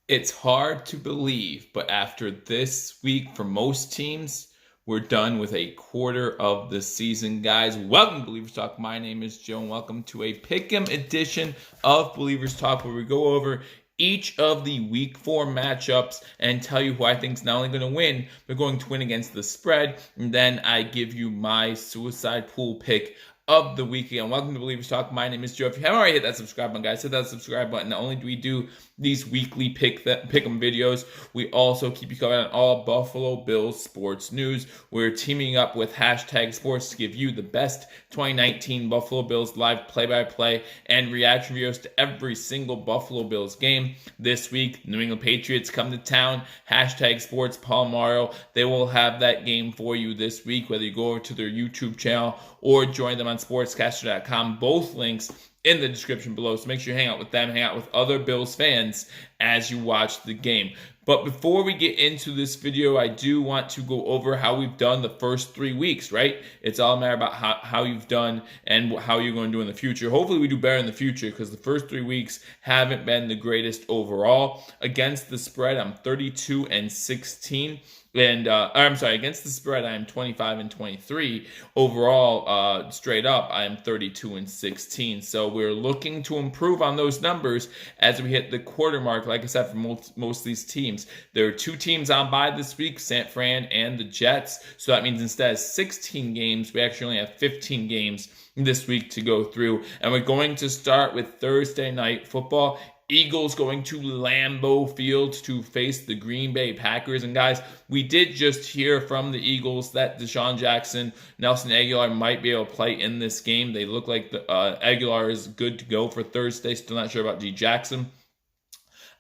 It's hard to believe, but after this week, for most teams, we're done with a quarter of the season, guys. Welcome to Believers Talk. My name is Joe, and welcome to a Pick'em edition of Believers Talk, where we go over each of the Week 4 matchups and tell you who I think is not only going to win, but going to win against the spread. And then I give you my suicide pool pick of the weekend. Welcome to Believers Talk. My name is Joe. If you haven't already hit that subscribe button, guys, hit that subscribe button. Not only do we do these weekly pick'em videos, we also keep you covered on all Buffalo Bills sports news. We're teaming up with Hashtag Sports to give you the best 2019 Buffalo Bills live play-by-play and reaction videos to every single Buffalo Bills game. This week, New England Patriots come to town. Hashtag Sports, Paul Mario. They will have that game for you this week, whether you go over to their YouTube channel or join them on sportscaster.com. Both links in the description below. So make sure you hang out with them, hang out with other Bills fans as you watch the game. But before we get into this video, I do want to go over how we've done the first 3 weeks, right? It's all a matter about how you've done and how you're going to do in the future. Hopefully we do better in the future because the first 3 weeks haven't been the greatest overall. Against the spread, I'm 32-16. And I'm sorry, against the spread, I am 25-23. Overall, straight up, I am 32-16. So we're looking to improve on those numbers as we hit the quarter mark. Like I said, for most of these teams, there are 2 teams on bye this week, San Fran and the Jets. So that means instead of 16 games, we actually only have 15 games this week to go through. And we're going to start with Thursday night football. Eagles going to Lambeau Field to face the Green Bay Packers. And guys, we did just hear from the Eagles that Deshaun Jackson, Nelson Agholor might be able to play in this game. They look like Agholor is good to go for Thursday. Still not sure about G. Jackson.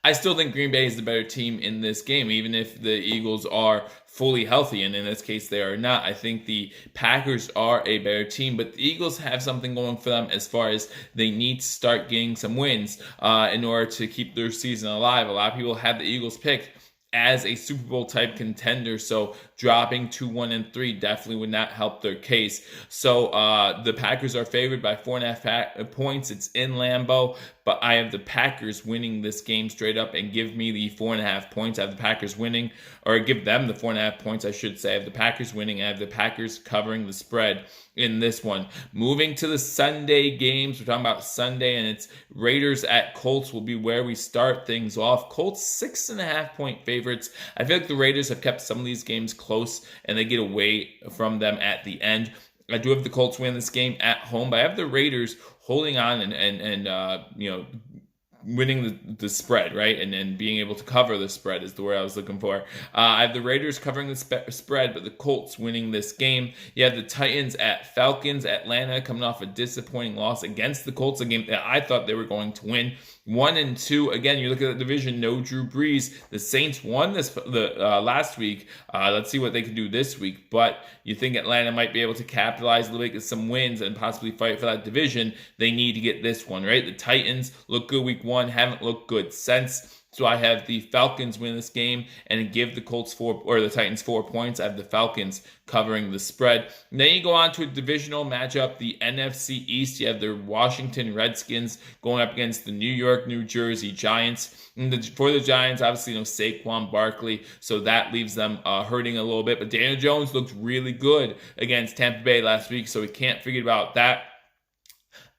I still think Green Bay is the better team in this game, even if the Eagles are fully healthy, and in this case they are not. I think the Packers are a better team, but the Eagles have something going for them as far as they need to start getting some wins in order to keep their season alive. A lot of people have the Eagles picked as a Super Bowl type contender, so dropping to 1-3 definitely would not help their case. So the Packers are favored by 4.5 points. It's in Lambeau, but I have the Packers winning this game straight up and give me the 4.5 points. I have the Packers winning, or give them the 4.5 points, I should say. I have the Packers winning. I have the Packers covering the spread in this one. Moving to the Sunday games, we're talking about Sunday, and it's Raiders at Colts will be where we start things off. Colts 6.5 point favorites. I feel like the Raiders have kept some of these games close, and they get away from them at the end. I do have the Colts win this game at home, but I have the Raiders holding on and winning the spread, right? And being able to cover the spread is the word I was looking for. I have the Raiders covering the spread, but the Colts winning this game. You have the Titans at Falcons. Atlanta coming off a disappointing loss against the Colts, a game that I thought they were going to win. 1-2. Again, you look at the division, no Drew Brees. The Saints won this last week. Let's see what they can do this week. But you think Atlanta might be able to capitalize a little bit, get some wins, and possibly fight for that division. They need to get this one, right? The Titans look good week 1, haven't looked good since. So I have the Falcons win this game and give the the Titans 4 points. I have the Falcons covering the spread. And then you go on to a divisional matchup, the NFC East. You have the Washington Redskins going up against the New York, New Jersey Giants. And for the Giants, obviously, Saquon Barkley, so that leaves them hurting a little bit. But Daniel Jones looked really good against Tampa Bay last week, so we can't forget about that.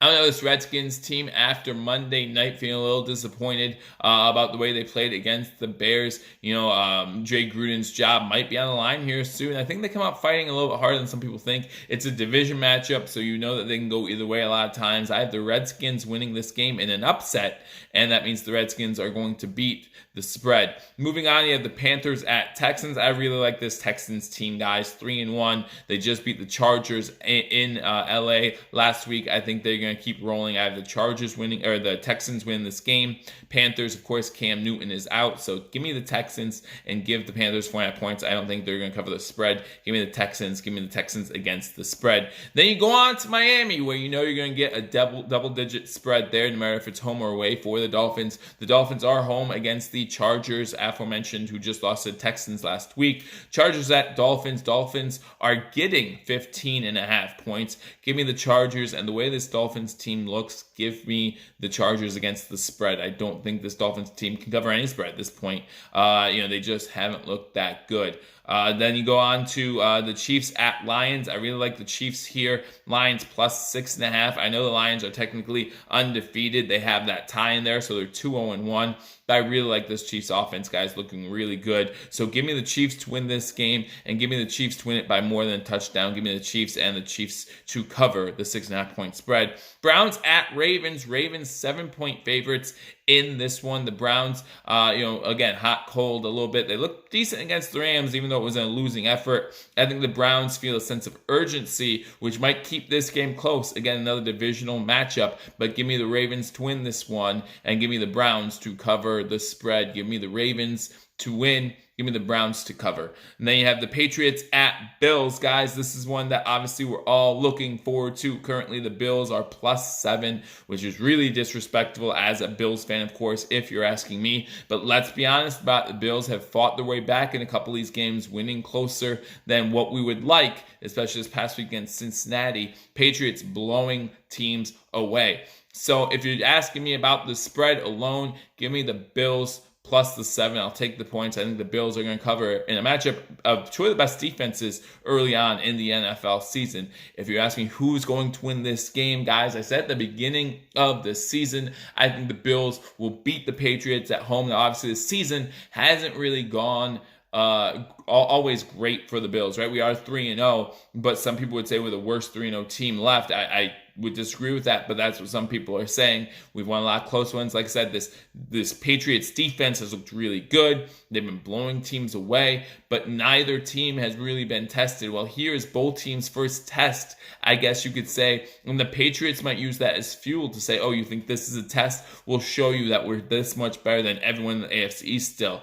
I don't know, this Redskins team after Monday night feeling a little disappointed about the way they played against the Bears. Jay Gruden's job might be on the line here soon. I think they come out fighting a little bit harder than some people think. It's a division matchup, so you know that they can go either way a lot of times. I have the Redskins winning this game in an upset, and that means the Redskins are going to beat the spread. Moving on, you have the Panthers at Texans. I really like this Texans team, guys. 3-1. They just beat the Chargers in LA last week. I think they're going to keep rolling. I have the Chargers winning, or the Texans win this game. Panthers, of course, Cam Newton is out, so give me the Texans and give the Panthers 4.5 points. I don't think they're going to cover the spread. Give me the Texans. Give me the Texans against the spread. Then you go on to Miami, where you know you're going to get a double-digit spread there, no matter if it's home or away for the Dolphins. The Dolphins are home against the Chargers, aforementioned, who just lost to the Texans last week. Chargers at Dolphins. Dolphins are getting 15.5 points. Give me the Chargers, and the way this Dolphins Dolphins team looks, give me the Chargers against the spread. I don't think this Dolphins team can cover any spread at this point. They just haven't looked that good. Then you go on to the Chiefs at Lions. I really like the Chiefs here. Lions plus 6.5. I know the Lions are technically undefeated. They have that tie in there, so they're 2-0-1. But I really like this Chiefs offense, guys, looking really good. So give me the Chiefs to win this game, and give me the Chiefs to win it by more than a touchdown. Give me the Chiefs and the Chiefs to cover the 6.5-point spread. Browns at Ravens. Ravens 7-point favorites in this one. The Browns, again, hot, cold a little bit. They look decent against the Rams, even though it was a losing effort. I think the Browns feel a sense of urgency, which might keep this game close. Again, another divisional matchup, but give me the Ravens to win this one, and give me the Browns to cover the spread. Give me the Ravens to win. Give me the Browns to cover. And then you have the Patriots at Bills. Guys, this is one that obviously we're all looking forward to. Currently, the Bills are plus 7, which is really disrespectful as a Bills fan, of course, if you're asking me. But let's be honest about the Bills have fought their way back in a couple of these games, winning closer than what we would like, especially this past week against Cincinnati. Patriots blowing teams away. So if you're asking me about the spread alone, give me the Bills plus the 7. I'll take the points. I think the Bills are going to cover in a matchup of two of the best defenses early on in the NFL season. If you're asking who's going to win this game, guys, I said at the beginning of the season, I think the Bills will beat the Patriots at home. Now, obviously, the season hasn't really gone always great for the Bills, right? We are 3-0, but some people would say we're the worst 3-0 team left. I would disagree with that, but that's what some people are saying. We've won a lot of close ones. Like I said, this Patriots defense has looked really good. They've been blowing teams away, but neither team has really been tested. Well, here is both teams' first test, I guess you could say, and the Patriots might use that as fuel to say, oh, you think this is a test? We'll show you that we're this much better than everyone in the AFC East still.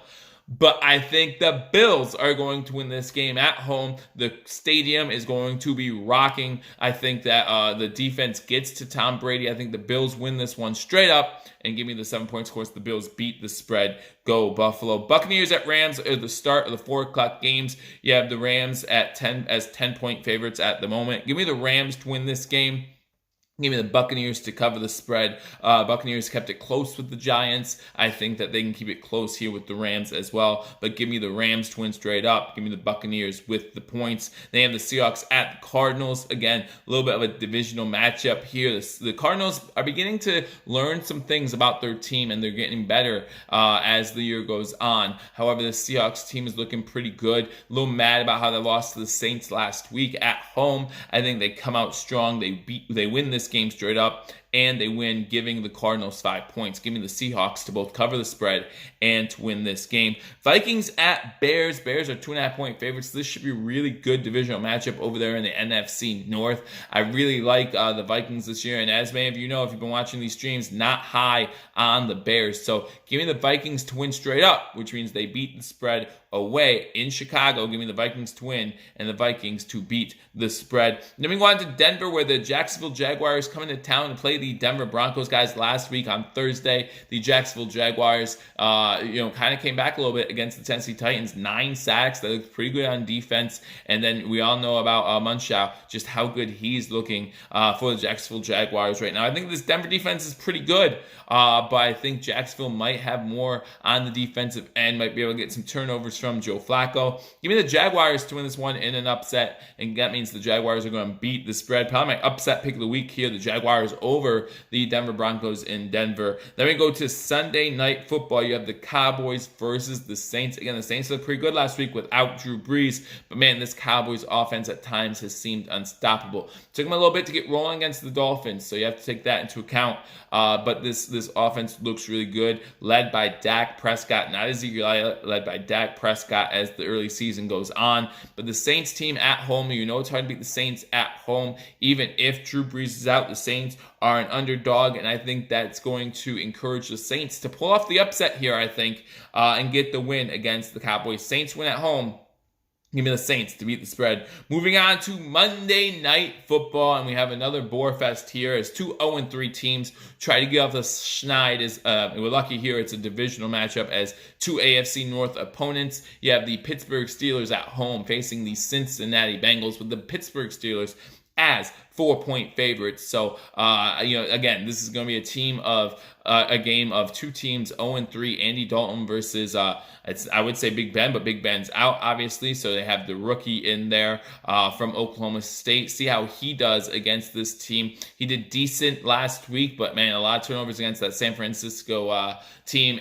But I think the Bills are going to win this game at home. The stadium is going to be rocking. I think that the defense gets to Tom Brady. I think the Bills win this one straight up and give me the 7 points. Of course, the Bills beat the spread. Go Buffalo. Buccaneers at Rams are the start of the 4 o'clock games. You have the Rams at 10 as 10-point favorites at the moment. Give me the Rams to win this game. Give me the Buccaneers to cover the spread. Buccaneers kept it close with the Giants. I think that they can keep it close here with the Rams as well. But give me the Rams to win straight up. Give me the Buccaneers with the points. They have the Seahawks at the Cardinals. Again, a little bit of a divisional matchup here. The Cardinals are beginning to learn some things about their team, and they're getting better as the year goes on. However, the Seahawks team is looking pretty good. A little mad about how they lost to the Saints last week at home. I think they come out strong. They win this game straight up, and they win, giving the Cardinals 5 points. Give me the Seahawks to both cover the spread and to win this game. Vikings at Bears. Bears are 2.5-point favorites. This should be a really good divisional matchup over there in the NFC North. I really like the Vikings this year, and as many of you know, if you've been watching these streams, not high on the Bears. So give me the Vikings to win straight up, which means they beat the spread away in Chicago. Give me the Vikings to win and the Vikings to beat the spread. Then we go on to Denver, where the Jacksonville Jaguars come into town to play the Denver Broncos. Guys, last week on Thursday, the Jacksonville Jaguars kind of came back a little bit against the Tennessee Titans. 9 sacks. They looked pretty good on defense. And then we all know about Munchau, just how good he's looking for the Jacksonville Jaguars right now. I think this Denver defense is pretty good, but I think Jacksonville might have more on the defensive end, might be able to get some turnovers from Joe Flacco. Give me the Jaguars to win this one in an upset, and that means the Jaguars are going to beat the spread. Probably my upset pick of the week here, the Jaguars over the Denver Broncos in Denver. Then we go to Sunday Night Football. You have the Cowboys versus the Saints. Again, the Saints looked pretty good last week without Drew Brees, but man, this Cowboys offense at times has seemed unstoppable. Took them a little bit to get rolling against the Dolphins, so you have to take that into account. But this offense looks really good, led by Dak Prescott, not Ezekiel Elliott, led by Dak Prescott as the early season goes on. But the Saints team at home, you know it's hard to beat the Saints at home. Even if Drew Brees is out, the Saints are an underdog, and I think that's going to encourage the Saints to pull off the upset here, I think, and get the win against the Cowboys. Saints win at home. Give me the Saints to beat the spread. Moving on to Monday Night Football, and we have another Boarfest here as 2 0-3 teams try to get off the schneid. We're lucky here it's a divisional matchup as 2 AFC North opponents. You have the Pittsburgh Steelers at home facing the Cincinnati Bengals, with the Pittsburgh Steelers as 4-point favorites. So, again, this is going to be a game of two teams, 0-3. Andy Dalton versus, I would say Big Ben, but Big Ben's out, obviously. So they have the rookie in there from Oklahoma State. See how he does against this team. He did decent last week, but man, a lot of turnovers against that San Francisco team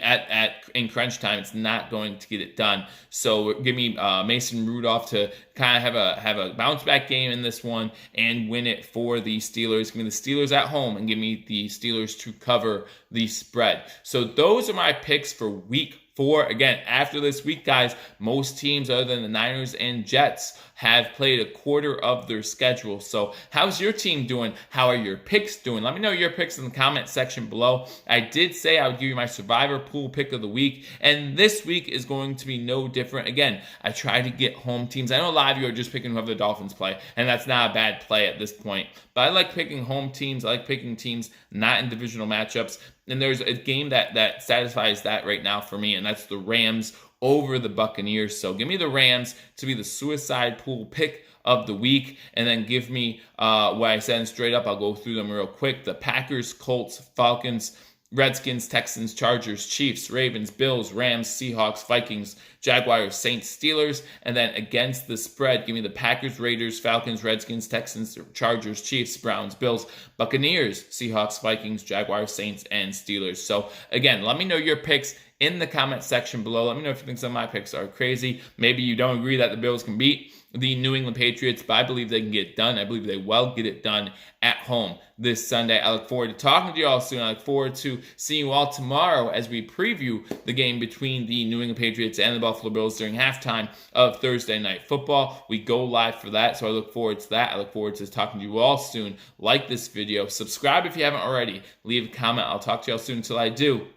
in crunch time. It's not going to get it done. So give me Mason Rudolph to kind of have a bounce back game in this one and win it for the Steelers. Give me the Steelers at home and give me the Steelers to cover the spread. So those are my picks for week 4. Again, after this week, guys, most teams other than the Niners and Jets have played a quarter of their schedule. So how's your team doing? How are your picks doing? Let me know your picks in the comment section below. I did say I would give you my Survivor Pool pick of the week, and this week is going to be no different. Again, I try to get home teams. I know a lot of you are just picking whoever the Dolphins play, and that's not a bad play at this point. But I like picking home teams. I like picking teams not in divisional matchups. And there's a game that satisfies that right now for me, and that's the Rams over the Buccaneers. So give me the Rams to be the suicide pool pick of the week, and then give me what I said straight up. I'll go through them real quick. The Packers, Colts, Falcons, Redskins, Texans, Chargers, Chiefs, Ravens, Bills, Rams, Seahawks, Vikings, Jaguars, Saints, Steelers. And then against the spread, give me the Packers, Raiders, Falcons, Redskins, Texans, Chargers, Chiefs, Browns, Bills, Buccaneers, Seahawks, Vikings, Jaguars, Saints, and Steelers. So again, let me know your picks in the comment section below. Let me know if you think some of my picks are crazy. Maybe you don't agree that the Bills can beat the New England Patriots, but I believe they can get it done. I believe they will get it done at home this Sunday. I look forward to talking to you all soon. I look forward to seeing you all tomorrow as we preview the game between the New England Patriots and the Buffalo Bills during halftime of Thursday Night Football. We go live for that, so I look forward to that. I look forward to talking to you all soon. Like this video. Subscribe if you haven't already. Leave a comment. I'll talk to you all soon. Until I do,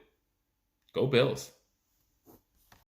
go Bills.